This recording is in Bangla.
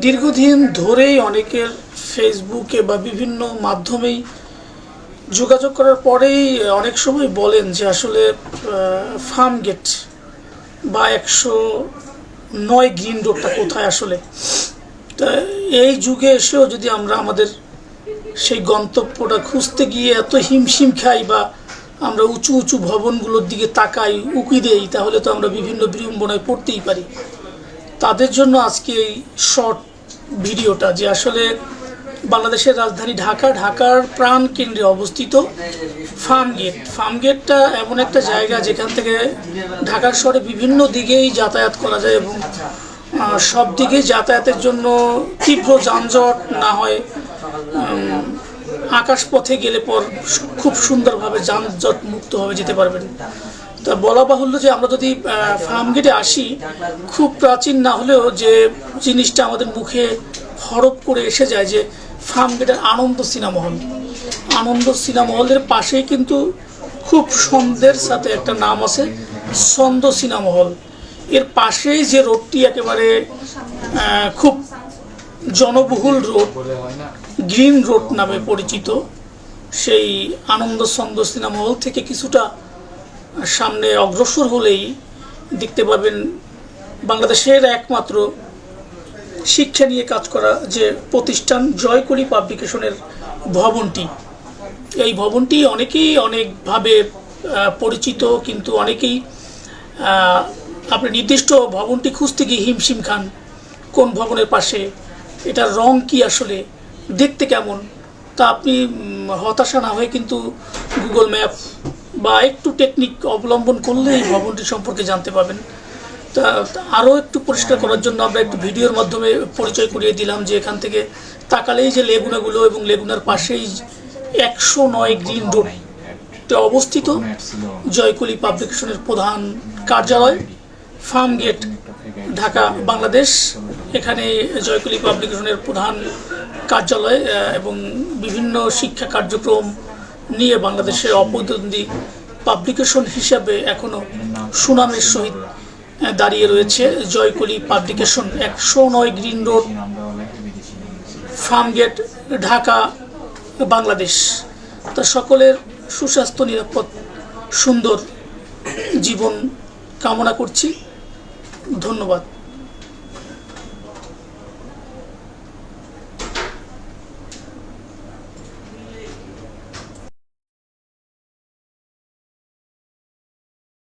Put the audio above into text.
দীর্ঘদিন ধরেই অনেকের ফেসবুকে বা বিভিন্ন মাধ্যমেই যোগাযোগ করার পরেই অনেক সময় বলেন যে আসলে ফার্মগেট বা 109 গ্রিন রোডটা কোথায় আসলে। তা এই যুগে এসেও যদি আমরা আমাদের সেই গন্তব্যটা খুঁজতে গিয়ে এত হিমশিম খাই বা আমরা উঁচু উঁচু ভবনগুলোর দিকে তাকাই, উকি দেই, তাহলে তো আমরা বিভিন্ন বিড়ম্বনায় পড়তেই পারি। তাদের জন্য আজকে এই শর্ট ভিডিওটা, যে আসলে বাংলাদেশের রাজধানী ঢাকার প্রাণ কেন্দ্রে অবস্থিত ফার্মগেটটা এমন একটা জায়গা যেখান থেকে ঢাকার শহরে বিভিন্ন দিকেই যাতায়াত করা যায় এবং সব দিকে যাতায়াতের জন্য তীব্র যানজট না হয় আকাশপথে গেলে পর খুব সুন্দরভাবে যানজট মুক্তভাবে যেতে পারবেন। তা বলা বাহুল্য যে আমরা যদি ফার্মগেটে আসি, খুব প্রাচীন না হলেও যে জিনিসটা আমাদের মুখে হরপ করে এসে যায় যে ফার্মগেটের আনন্দ সিনেমা হলের পাশেই কিন্তু খুব ছন্দের সাথে একটা নাম আছে, ছন্দ সিনেমা হল। এর পাশেই যে রোডটি একেবারে খুব জনবহুল রোড, গ্রিন রোড নামে পরিচিত, সেই আনন্দ ছন্দ সিনেমা হল থেকে কিছুটা সামনে অগ্রসর হলেই দেখতে পাবেন বাংলাদেশের একমাত্র শিক্ষা নিয়ে কাজ করা যে প্রতিষ্ঠান জয়কলি পাবলিকেশনের ভবনটি। এই ভবনটি অনেকেই অনেকভাবে পরিচিত, কিন্তু অনেকেই আপনি নির্দিষ্ট ভবনটি খুঁজতে গিয়ে হিমশিম খান, কোন ভবনের পাশে, এটার রং কি, আসলে দেখতে কেমন। তা আপনি হতাশা না হয়ে কিন্তু গুগল ম্যাপ বা একটু টেকনিক অবলম্বন করলে এই ভবনটি সম্পর্কে জানতে পাবেন। তা আরও একটু পরিষ্কার করার জন্য আমরা একটু ভিডিওর মাধ্যমে পরিচয় করিয়ে দিলাম যে এখান থেকে তাকালেই যে লেগুনাগুলো এবং লেগুনার পাশেই 109 গ্রিন রোডে অবস্থিত জয়কলি পাবলিকেশনের প্রধান কার্যালয়, ফার্মগেট, ঢাকা, বাংলাদেশ। এখানে জয়কলি পাবলিকেশনের প্রধান কার্যালয় এবং বিভিন্ন শিক্ষা কার্যক্রম নিয়ে বাংলাদেশের অপ্রতিদ্বন্দ্বী পাবলিকেশন হিসাবে এখনও সুনামের সহিত দাঁড়িয়ে রয়েছে Joykoli publication, 109 green road, Farmgate, Dhaka, Bangladesh. তা সকলের সুস্বাস্থ্য, নিরাপদ, সুন্দর জীবন কামনা করছি। ধন্যবাদ।